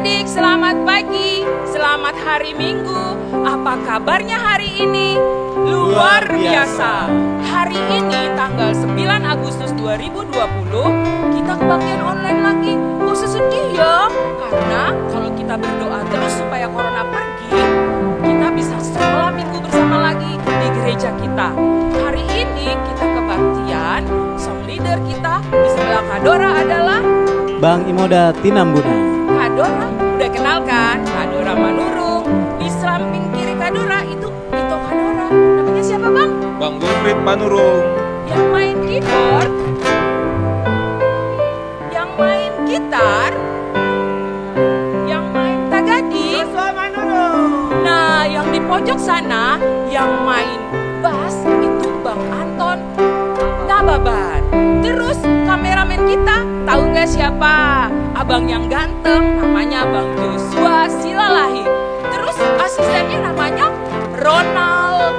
Adik-adik, selamat pagi, selamat hari Minggu. Apa kabarnya hari ini? Luar biasa. Hari ini tanggal 9 Agustus 2020, kita kebaktian online lagi. Gak usah sedih ya, karena kalau kita berdoa terus supaya corona pergi, kita bisa sekolah minggu bersama lagi di gereja kita. Hari ini kita kebaktian, song leader kita di sebelah Kadora adalah Bang Imoda Tinambuna. Kadora, udah kenal kan? Kadora Manurung. Di samping kiri Kadora itu Kadora. Namanya siapa bang? Bang Wilfried Manurung. Yang main keyboard, yang main gitar, yang main tagadi. Joshua Manurung. Nah, yang di pojok sana, yang main bass itu Bang Anton Nababan. Terus kameramen kita, tahu nggak siapa? Abang yang ganteng, namanya Bang Joshua Silalahi. Terus asistennya namanya Ronald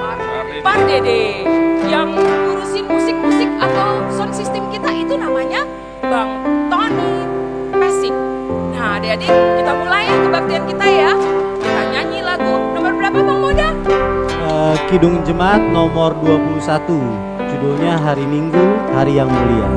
Pardede. Yang ngurusin musik-musik atau sound system kita itu namanya Bang Tony Pesik. Nah adik-adik, kita mulai ya kebaktian kita ya. Kita nyanyi lagu nomor berapa Bang Moda? Kidung Jemaat nomor 21. Judulnya Hari Minggu, Hari yang Mulia.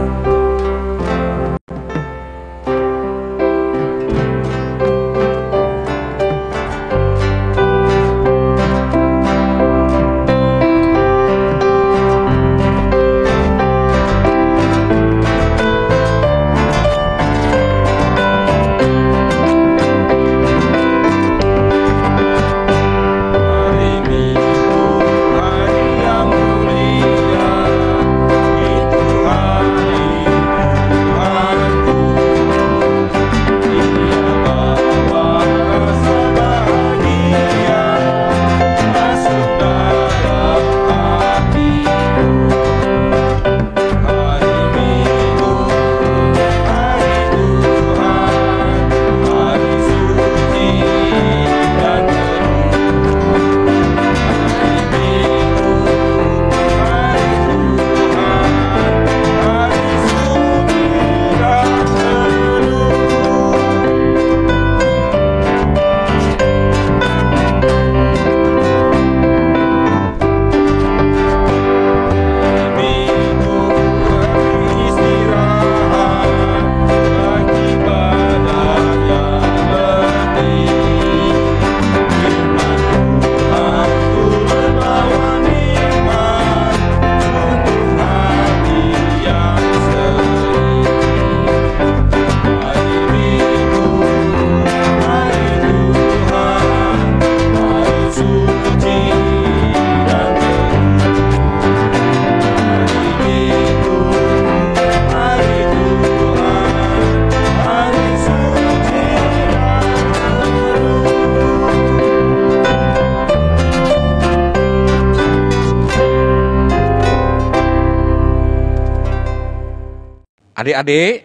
Adik-adik,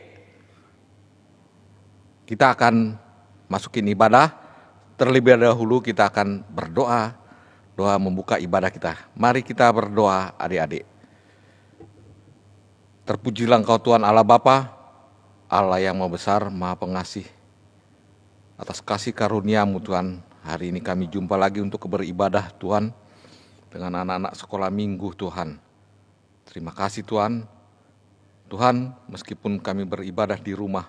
kita akan masukin ibadah. Terlebih dahulu kita akan berdoa. Doa membuka ibadah kita. Mari kita berdoa adik-adik. Terpujilah Engkau Tuhan Allah Bapa, Allah yang Maha Besar, Maha Pengasih. Atas kasih karunia-Mu Tuhan, hari ini kami jumpa lagi untuk beribadah Tuhan, dengan anak-anak sekolah minggu Tuhan. Terima kasih Tuhan. Tuhan, meskipun kami beribadah di rumah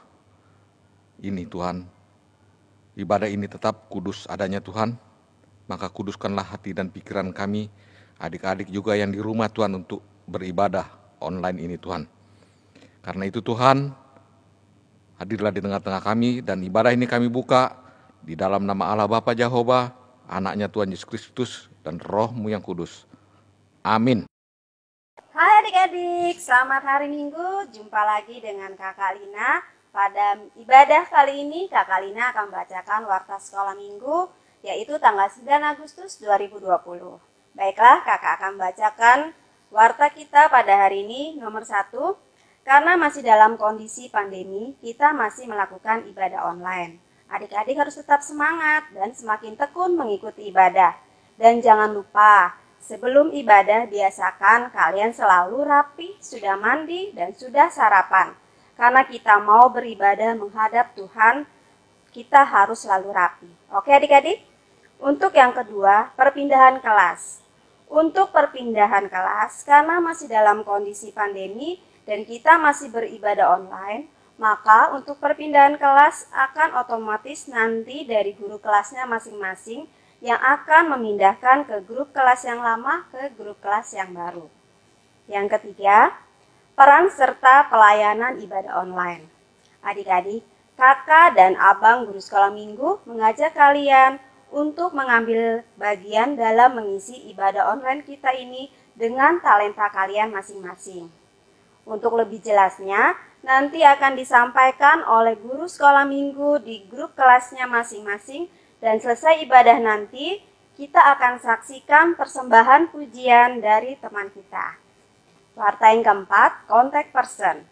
ini Tuhan, ibadah ini tetap kudus adanya Tuhan, maka kuduskanlah hati dan pikiran kami, adik-adik juga yang di rumah Tuhan untuk beribadah online ini Tuhan. Karena itu Tuhan, hadirlah di tengah-tengah kami dan ibadah ini kami buka di dalam nama Allah Bapa Jehovah, anaknya Tuhan Yesus Kristus dan Roh-Mu yang kudus. Amin. Hai adik-adik, selamat hari Minggu. Jumpa lagi dengan Kakak Lina. Pada ibadah kali ini, Kakak Lina akan membacakan warta sekolah minggu, yaitu tanggal 9 Agustus 2020. Baiklah, Kakak akan membacakan warta kita pada hari ini nomor 1. Karena masih dalam kondisi pandemi, kita masih melakukan ibadah online. Adik-adik harus tetap semangat dan semakin tekun mengikuti ibadah. Dan jangan lupa, sebelum ibadah biasakan kalian selalu rapi, sudah mandi, dan sudah sarapan. Karena kita mau beribadah menghadap Tuhan kita harus selalu rapi. Oke adik-adik? Untuk yang kedua, perpindahan kelas. Untuk perpindahan kelas, karena masih dalam kondisi pandemi dan kita masih beribadah online, maka untuk perpindahan kelas akan otomatis nanti dari guru kelasnya masing-masing yang akan memindahkan ke grup kelas yang lama ke grup kelas yang baru. Yang ketiga, peran serta pelayanan ibadah online. Adik-adik, kakak dan abang guru sekolah minggu mengajak kalian untuk mengambil bagian dalam mengisi ibadah online kita ini dengan talenta kalian masing-masing. Untuk lebih jelasnya, nanti akan disampaikan oleh guru sekolah minggu di grup kelasnya masing-masing. Dan selesai ibadah nanti, kita akan saksikan persembahan pujian dari teman kita. Warta yang keempat, contact person.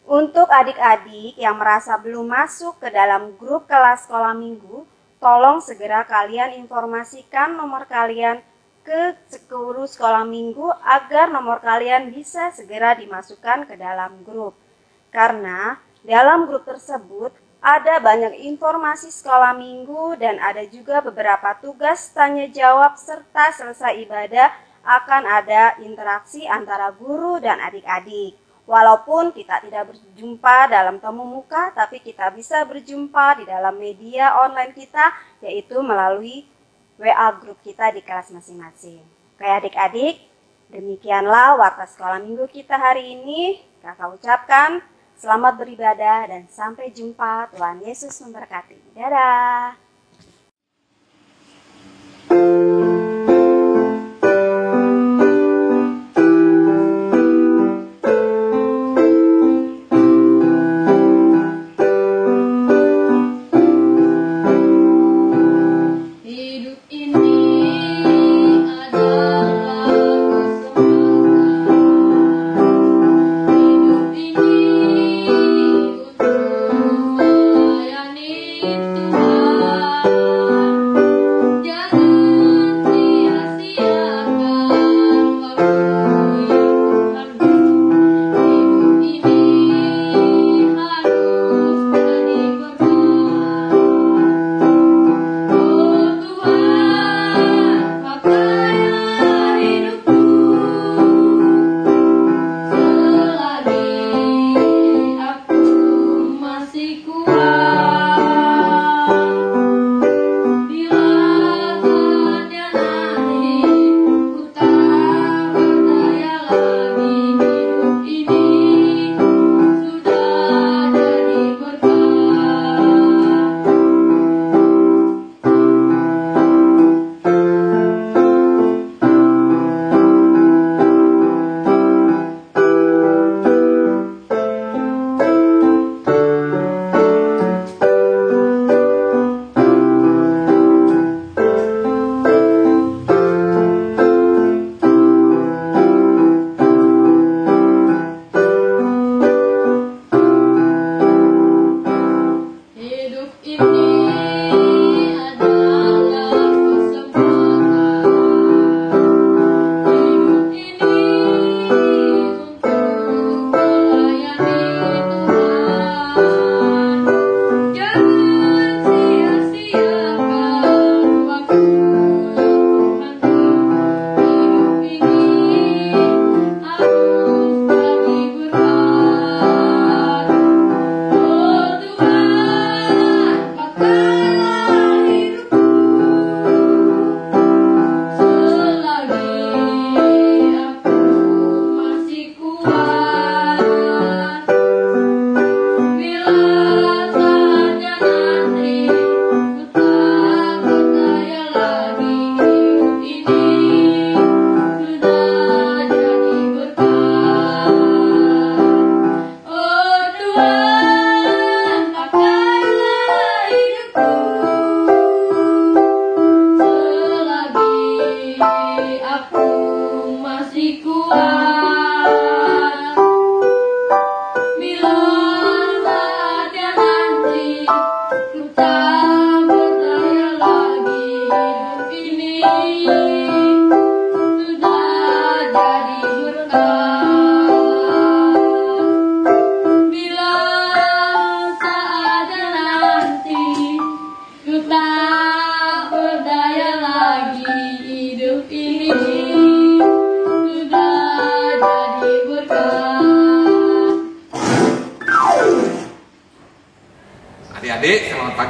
Untuk adik-adik yang merasa belum masuk ke dalam grup kelas sekolah minggu, tolong segera kalian informasikan nomor kalian ke guru sekolah minggu agar nomor kalian bisa segera dimasukkan ke dalam grup. Karena dalam grup tersebut ada banyak informasi sekolah minggu dan ada juga beberapa tugas tanya jawab serta selesai ibadah akan ada interaksi antara guru dan adik-adik. Walaupun kita tidak berjumpa dalam temu muka, tapi kita bisa berjumpa di dalam media online kita, yaitu melalui WA grup kita di kelas masing-masing. Oke adik-adik, demikianlah warta sekolah minggu kita hari ini. Kakak ucapkan selamat beribadah dan sampai jumpa. Tuhan Yesus memberkati. Dadah. Tuhan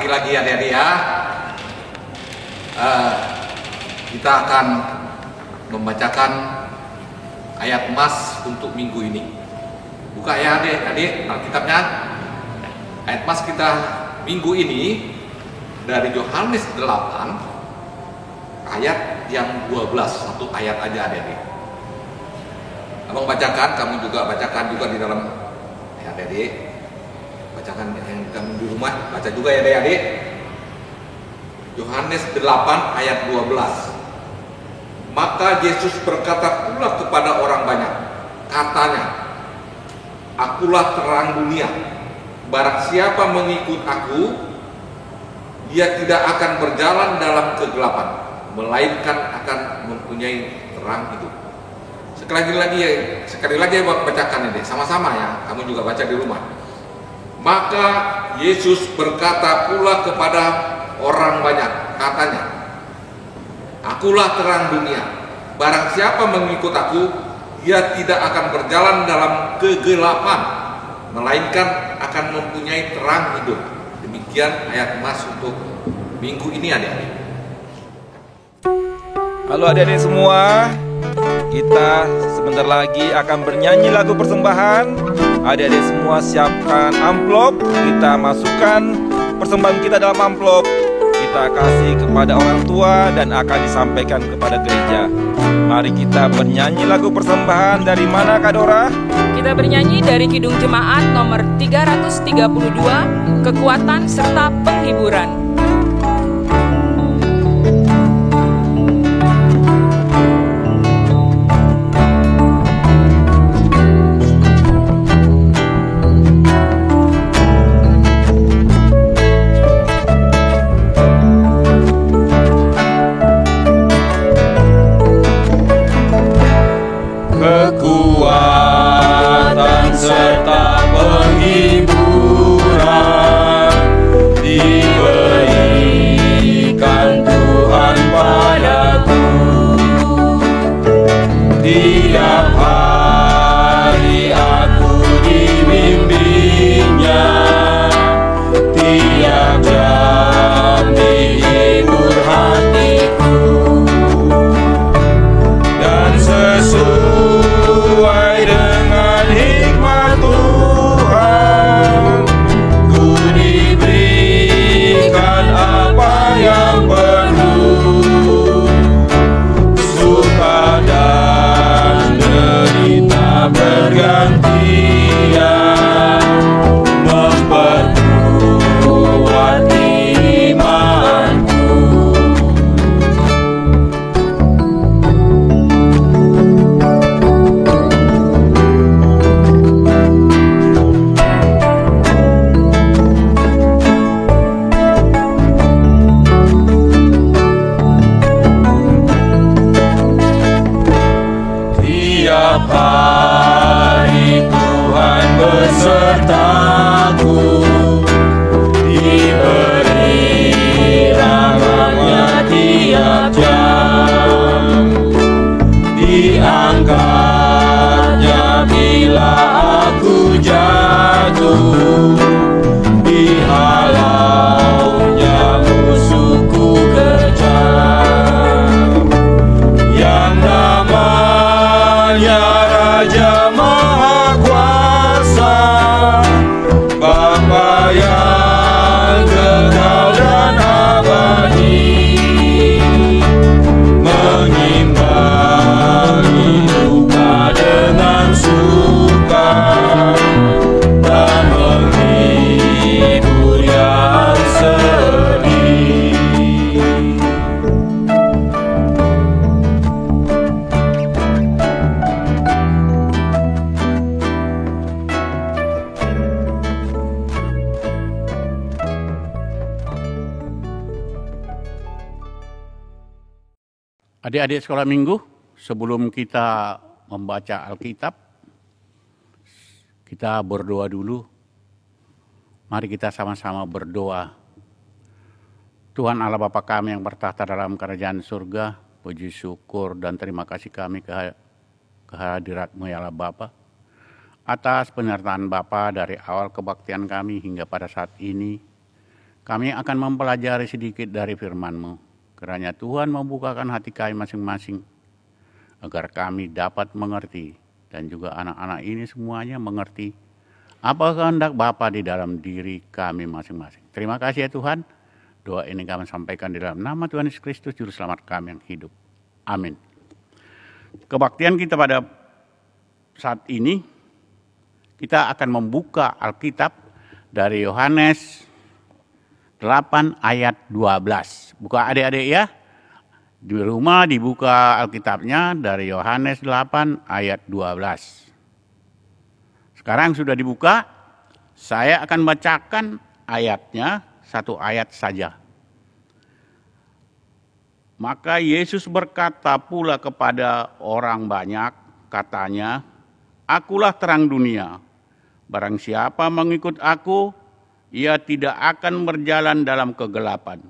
pagi lagi adik-adik ya. Kita akan membacakan ayat emas untuk minggu ini. Buka ya adik-adik Alkitabnya. Ayat emas kita minggu ini dari Yohanes 8 ayat yang 12, satu ayat aja adik-adik. Abang bacakan, kamu juga bacakan juga di dalam ya adik-adik. Bacakan yang kamu di rumah, baca juga ya adik-adik. Yohanes 8 ayat 12. Maka Yesus berkata pula kepada orang banyak, katanya, akulah terang dunia. Barang siapa mengikut aku, ia tidak akan berjalan dalam kegelapan, melainkan akan mempunyai terang hidup. Sekali lagi ya bacakan ini sama-sama ya. Kamu juga baca di rumah. Maka Yesus berkata pula kepada orang banyak, katanya, akulah terang dunia. Barang siapa mengikut aku, ia tidak akan berjalan dalam kegelapan, melainkan akan mempunyai terang hidup. Demikian ayat emas untuk minggu ini adik-adik. Halo adik-adik semua, kita sebentar lagi akan bernyanyi lagu persembahan. Adik-adik semua siapkan amplop, kita masukkan persembahan kita dalam amplop. Kita kasih kepada orang tua dan akan disampaikan kepada gereja. Mari kita bernyanyi lagu persembahan. Dari mana Kak Dora? Kita bernyanyi dari Kidung Jemaat nomor 332, Kekuatan serta Penghiburan. Kekuatan serta penghiburan diberikan Tuhan padaku. Tiap hari aku dibimbingnya, tiap jam dihibur hatiku, dan sesuai dengan hikmat Tuhan, ku diberikan apa yang perlu. Suka dan derita bergantian, memperkuat imanku. Tiap hari Tuhan besertaku, diberi rahmat-Nya tiap jam, diangkatnya bila aku jatuh, dihalaunya musuhku kejam, yang namanya Raja Maha Kuasa, Bapa yang kekal dan abadi, mengimbangi duka dengan suka, dan menghibur yang sedih. Adik-adik sekolah minggu, sebelum kita membaca Alkitab, kita berdoa dulu. Mari kita sama-sama berdoa. Tuhan Allah Bapa kami yang bertahta dalam kerajaan surga, puji syukur dan terima kasih kami kehadirat-Mu ya Allah Bapa. Atas penyertaan Bapa dari awal kebaktian kami hingga pada saat ini, Kami akan mempelajari sedikit dari firman-Mu. Kiranya Tuhan membukakan hati kami masing-masing, agar kami dapat mengerti, dan juga anak-anak ini semuanya mengerti apa kehendak Bapa di dalam diri kami masing-masing. Terima kasih ya Tuhan. Doa ini kami sampaikan di dalam nama Tuhan Yesus Kristus, Juru Selamat kami yang hidup. Amin. Kebaktian kita pada saat ini, kita akan membuka Alkitab dari Yohanes 8 ayat 12. Buka adik-adik ya. Di rumah dibuka Alkitabnya dari Yohanes 8 ayat 12. Sekarang sudah dibuka, saya akan bacakan ayatnya, satu ayat saja. Maka Yesus berkata pula kepada orang banyak, katanya, "Akulah terang dunia. Barang siapa mengikut aku, ia tidak akan berjalan dalam kegelapan,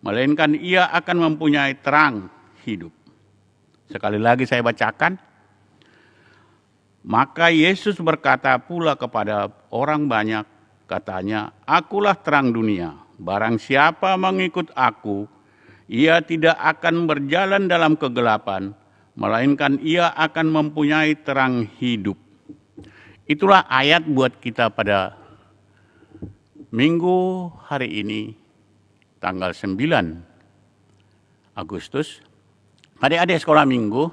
melainkan ia akan mempunyai terang hidup." Sekali lagi saya bacakan. Maka Yesus berkata pula kepada orang banyak, katanya, "Akulah terang dunia. Barang siapa mengikut aku, ia tidak akan berjalan dalam kegelapan, melainkan ia akan mempunyai terang hidup." Itulah ayat buat kita pada Minggu hari ini, tanggal 9 Agustus. Adik-adik sekolah minggu,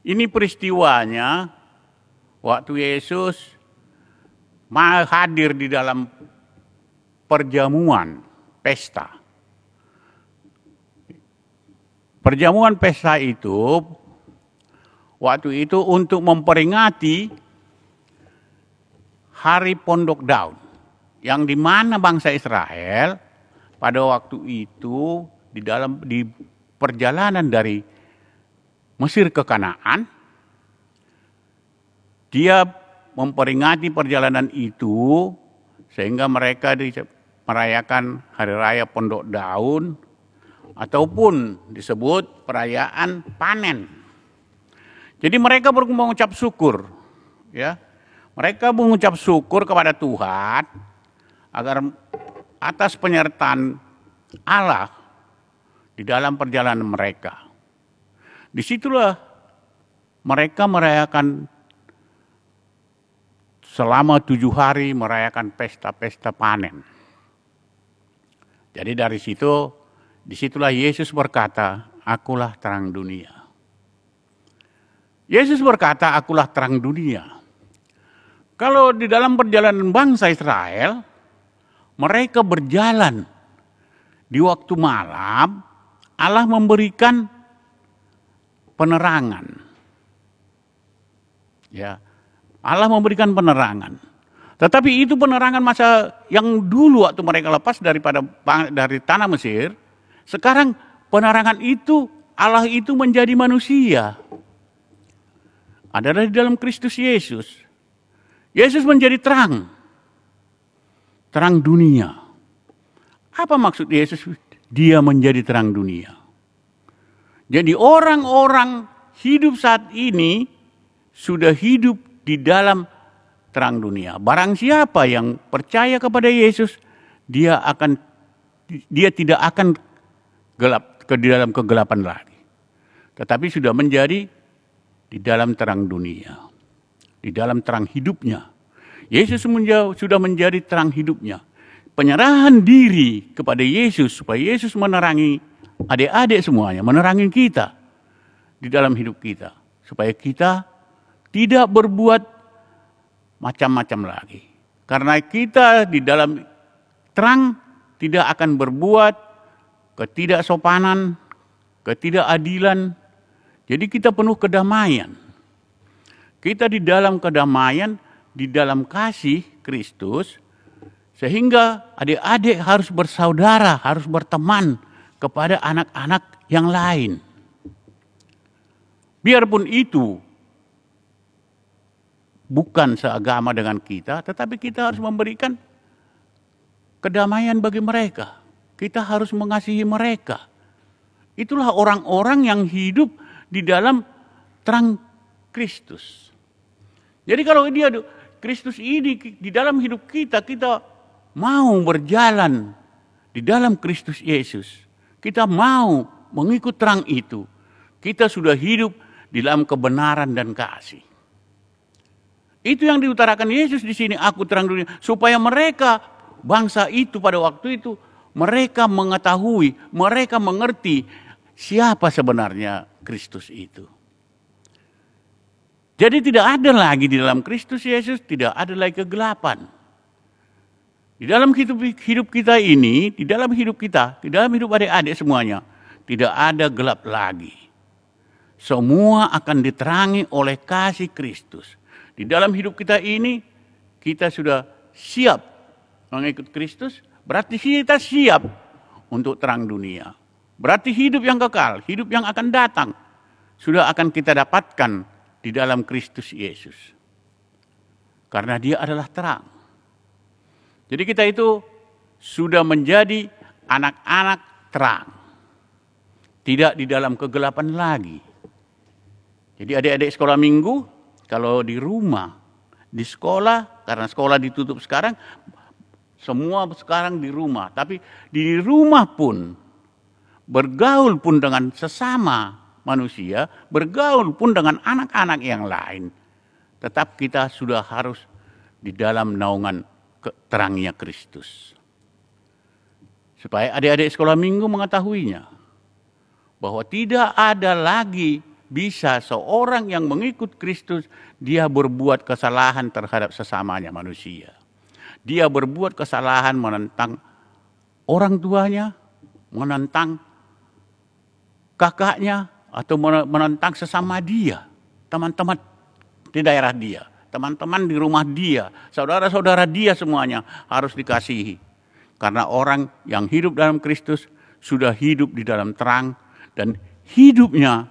ini peristiwanya waktu Yesus hadir di dalam perjamuan pesta. Perjamuan pesta itu, waktu itu untuk memperingati Hari Pondok Daun, yang di mana bangsa Israel pada waktu itu di perjalanan dari Mesir ke Kanaan, dia memperingati perjalanan itu sehingga mereka merayakan Hari Raya Pondok Daun ataupun disebut perayaan panen. Jadi mereka mengucap syukur, ya. Mereka mengucap syukur kepada Tuhan agar atas penyertaan Allah di dalam perjalanan mereka. Disitulah mereka merayakan selama 7 hari merayakan pesta-pesta panen. Jadi dari situ, disitulah Yesus berkata, "Akulah terang dunia." Yesus berkata, "Akulah terang dunia." Kalau di dalam perjalanan bangsa Israel, mereka berjalan di waktu malam, Allah memberikan penerangan. Ya, Allah memberikan penerangan. Tetapi itu penerangan masa yang dulu waktu mereka lepas dari tanah Mesir. Sekarang penerangan itu, Allah itu menjadi manusia. Adalah di dalam Kristus Yesus. Yesus menjadi terang. Terang dunia. Apa maksud Yesus? Dia menjadi terang dunia. Jadi orang-orang hidup saat ini sudah hidup di dalam terang dunia. Barang siapa yang percaya kepada Yesus, dia tidak akan gelap di dalam kegelapan lagi. Tetapi sudah menjadi di dalam terang dunia. Di dalam terang hidupnya. Yesus sudah menjadi terang hidupnya. Penyerahan diri kepada Yesus supaya Yesus menerangi adik-adik semuanya, menerangi kita di dalam hidup kita. Supaya kita tidak berbuat macam-macam lagi. Karena kita di dalam terang tidak akan berbuat ketidaksopanan, ketidakadilan. Jadi kita penuh kedamaian. Kita di dalam kedamaian, di dalam kasih Kristus, sehingga adik-adik harus bersaudara, harus berteman kepada anak-anak yang lain. Biarpun itu bukan seagama dengan kita, tetapi kita harus memberikan kedamaian bagi mereka. Kita harus mengasihi mereka. Itulah orang-orang yang hidup di dalam terang Kristus. Jadi kalau Kristus ini di dalam hidup kita, kita mau berjalan di dalam Kristus Yesus, kita mau mengikut terang itu, kita sudah hidup di dalam kebenaran dan kasih. Itu yang diutarakan Yesus di sini, aku terang dunia, supaya mereka, bangsa itu pada waktu itu, mereka mengetahui, mereka mengerti siapa sebenarnya Kristus itu. Jadi tidak ada lagi di dalam Kristus Yesus, tidak ada lagi kegelapan. Di dalam hidup kita ini, di dalam hidup kita, di dalam hidup adik-adik semuanya, tidak ada gelap lagi. Semua akan diterangi oleh kasih Kristus. Di dalam hidup kita ini, kita sudah siap mengikut Kristus, berarti kita siap untuk terang dunia. Berarti hidup yang kekal, hidup yang akan datang, sudah akan kita dapatkan di dalam Kristus Yesus. Karena Dia adalah terang. Jadi kita itu sudah menjadi anak-anak terang. Tidak di dalam kegelapan lagi. Jadi adik-adik sekolah minggu, kalau di rumah, di sekolah, karena sekolah ditutup sekarang, semua sekarang di rumah. Tapi di rumah pun, bergaul pun dengan sesama manusia, bergaul pun dengan anak-anak yang lain. Tetap kita sudah harus di dalam naungan terangnya Kristus. Supaya adik-adik sekolah minggu mengetahuinya. Bahwa tidak ada lagi bisa seorang yang mengikut Kristus, dia berbuat kesalahan terhadap sesamanya manusia. Dia berbuat kesalahan menentang orang tuanya, menentang kakaknya, atau menentang sesama dia, teman-teman di daerah dia, teman-teman di rumah dia, saudara-saudara dia semuanya harus dikasihi. Karena orang yang hidup dalam Kristus sudah hidup di dalam terang dan hidupnya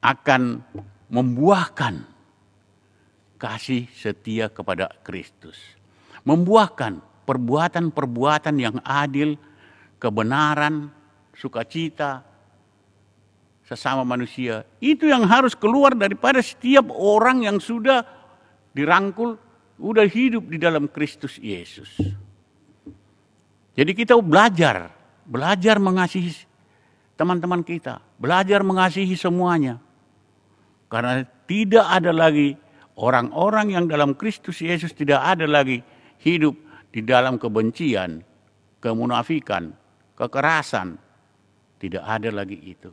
akan membuahkan kasih setia kepada Kristus. Membuahkan perbuatan-perbuatan yang adil, kebenaran, sukacita, sesama manusia. Itu yang harus keluar daripada setiap orang yang sudah dirangkul, sudah hidup di dalam Kristus Yesus. Jadi kita belajar mengasihi teman-teman kita, belajar mengasihi semuanya. Karena tidak ada lagi orang-orang yang dalam Kristus Yesus, tidak ada lagi hidup di dalam kebencian, kemunafikan, kekerasan. Tidak ada lagi itu.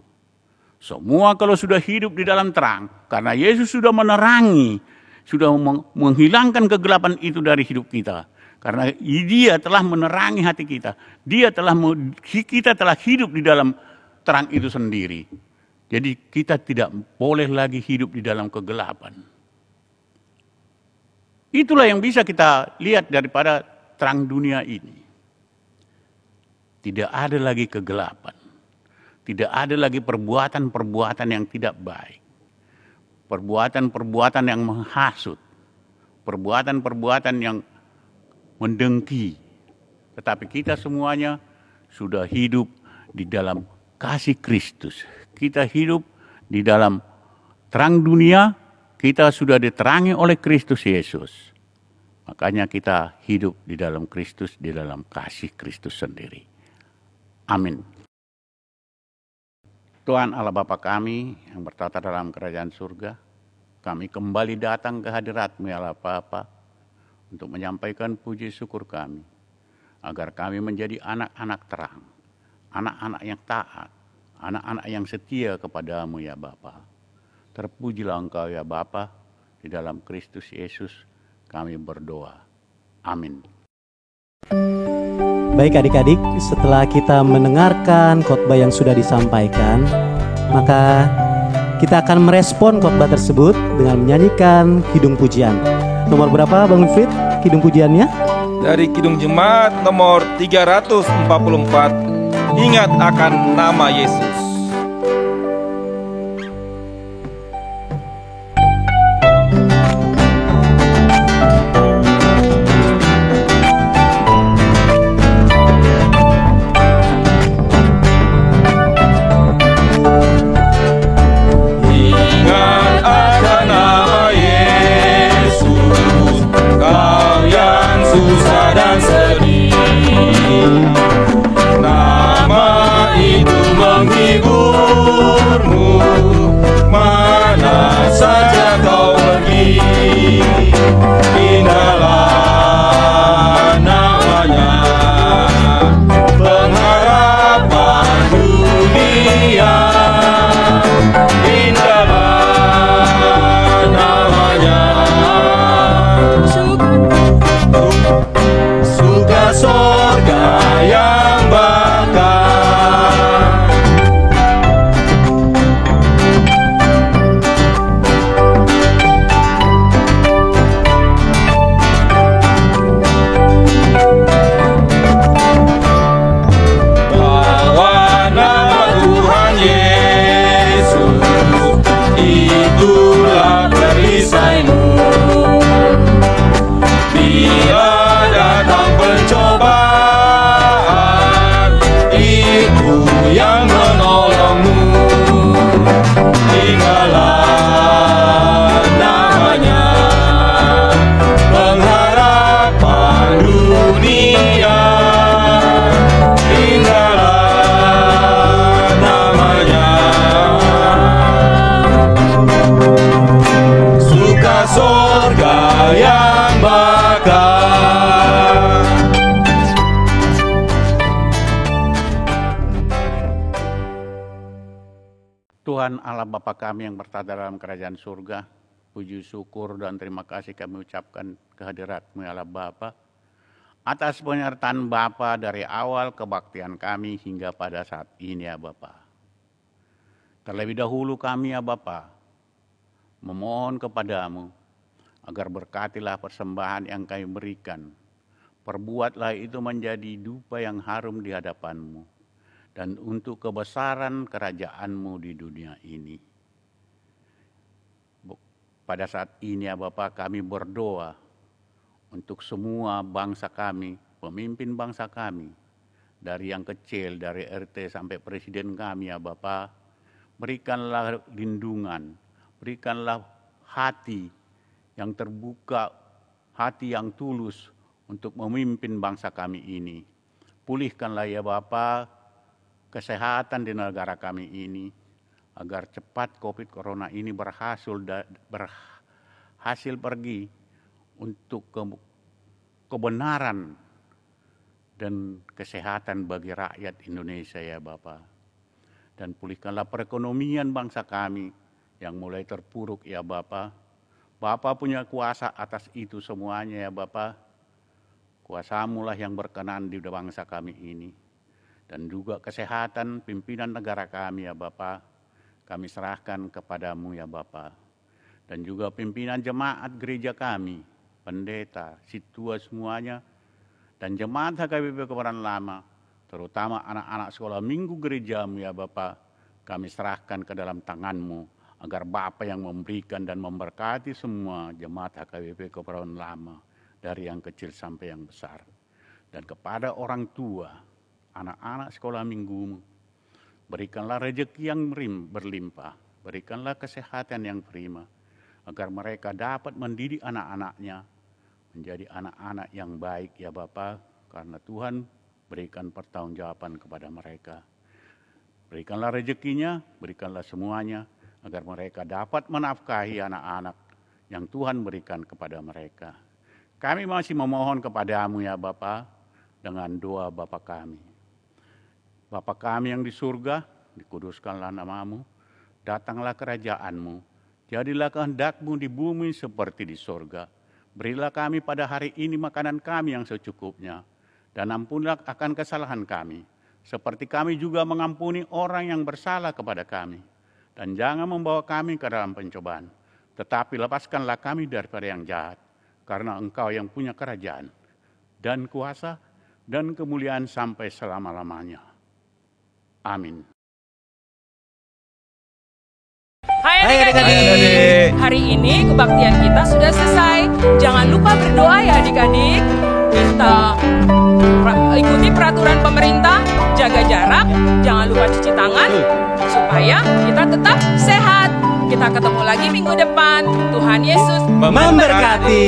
Semua kalau sudah hidup di dalam terang, karena Yesus sudah menerangi, sudah menghilangkan kegelapan itu dari hidup kita. Karena Dia telah menerangi hati kita. Kita telah hidup di dalam terang itu sendiri. Jadi kita tidak boleh lagi hidup di dalam kegelapan. Itulah yang bisa kita lihat daripada terang dunia ini. Tidak ada lagi kegelapan. Tidak ada lagi perbuatan-perbuatan yang tidak baik. Perbuatan-perbuatan yang menghasut. Perbuatan-perbuatan yang mendengki. Tetapi kita semuanya sudah hidup di dalam kasih Kristus. Kita hidup di dalam terang dunia, kita sudah diterangi oleh Kristus Yesus. Makanya kita hidup di dalam Kristus, di dalam kasih Kristus sendiri. Amin. Tuhan Allah Bapa kami yang bertata dalam kerajaan surga, kami kembali datang ke hadirat-Mu ya Allah Bapa untuk menyampaikan puji syukur kami, agar kami menjadi anak-anak terang, anak-anak yang taat, anak-anak yang setia kepada-Mu ya Bapa. Terpujilah Engkau ya Bapa, di dalam Kristus Yesus kami berdoa. Amin. Baik adik-adik, setelah kita mendengarkan khotbah yang sudah disampaikan, maka kita akan merespon khotbah tersebut dengan menyanyikan kidung pujian. Nomor berapa Bang Wilfried kidung pujiannya? Dari Kidung Jemaat nomor 344, Ingat akan nama Yesus. Susah dan sedih, menghiburmu mana saja kau pergi. Indahlah namanya, pengharapan dunia. Indahlah namanya, surga sorga yang bakar. Bawa nama Tuhan Yesus, itulah perisaimu. Bila datang pencobaan, itu yang menolongmu. Ingatlah namanya, pengharapan dunia. Ingatlah namanya, suka sorga yang bakar. Tuhan Allah Bapa kami yang bertata dalam kerajaan surga, puji syukur dan terima kasih kami ucapkan kehadirat-Mu ya Allah Bapa, atas penyertaan Bapa dari awal kebaktian kami hingga pada saat ini ya Bapa. Terlebih dahulu kami ya Bapa, memohon kepadamu agar berkatilah persembahan yang kami berikan. Perbuatlah itu menjadi dupa yang harum di hadapan-Mu dan untuk kebesaran kerajaan-Mu di dunia ini. Pada saat ini ya Bapa, kami berdoa untuk semua bangsa kami, pemimpin bangsa kami, dari yang kecil, dari RT sampai presiden kami ya Bapa, berikanlah lindungan, berikanlah hati yang terbuka, hati yang tulus untuk memimpin bangsa kami ini. Pulihkanlah ya Bapa kesehatan di negara kami ini, agar cepat COVID Corona ini berhasil pergi untuk kebenaran dan kesehatan bagi rakyat Indonesia ya Bapa. Dan pulihkanlah perekonomian bangsa kami yang mulai terpuruk ya Bapa. Bapa punya kuasa atas itu semuanya ya Bapa. Kuasa-Mu lah yang berkenan di bangsa kami ini. Dan juga kesehatan pimpinan negara kami ya Bapa, kami serahkan kepadamu ya Bapa. Dan juga pimpinan jemaat gereja kami, pendeta, situa semuanya, dan jemaat HKBP Kebayoran Lama, terutama anak-anak sekolah minggu gerejamu ya Bapa, kami serahkan ke dalam tangan-Mu, agar Bapa yang memberikan dan memberkati semua jemaat HKBP Kebayoran Lama, dari yang kecil sampai yang besar. Dan kepada orang tua, anak-anak sekolah minggu, berikanlah rezeki yang berlimpah, berikanlah kesehatan yang prima, agar mereka dapat mendidik anak-anaknya menjadi anak-anak yang baik ya Bapa, karena Tuhan berikan pertanggungjawaban kepada mereka. Berikanlah rezekinya, berikanlah semuanya, agar mereka dapat menafkahi anak-anak yang Tuhan berikan kepada mereka. Kami masih memohon kepadamu ya Bapa, dengan doa Bapa kami. Bapa kami yang di surga, dikuduskanlah nama-Mu, datanglah kerajaan-Mu, jadilah kehendak-Mu di bumi seperti di surga. Berilah kami pada hari ini makanan kami yang secukupnya, dan ampunilah akan kesalahan kami, seperti kami juga mengampuni orang yang bersalah kepada kami. Dan jangan membawa kami ke dalam pencobaan, tetapi lepaskanlah kami daripada yang jahat, karena Engkau yang punya kerajaan, dan kuasa, dan kemuliaan sampai selama-lamanya. Amin. Hai adik-adik, hari ini kebaktian kita sudah selesai. Jangan lupa berdoa ya adik-adik. Kita ikuti peraturan pemerintah, jaga jarak, jangan lupa cuci tangan, supaya kita tetap sehat. Kita ketemu lagi minggu depan. Tuhan Yesus memberkati.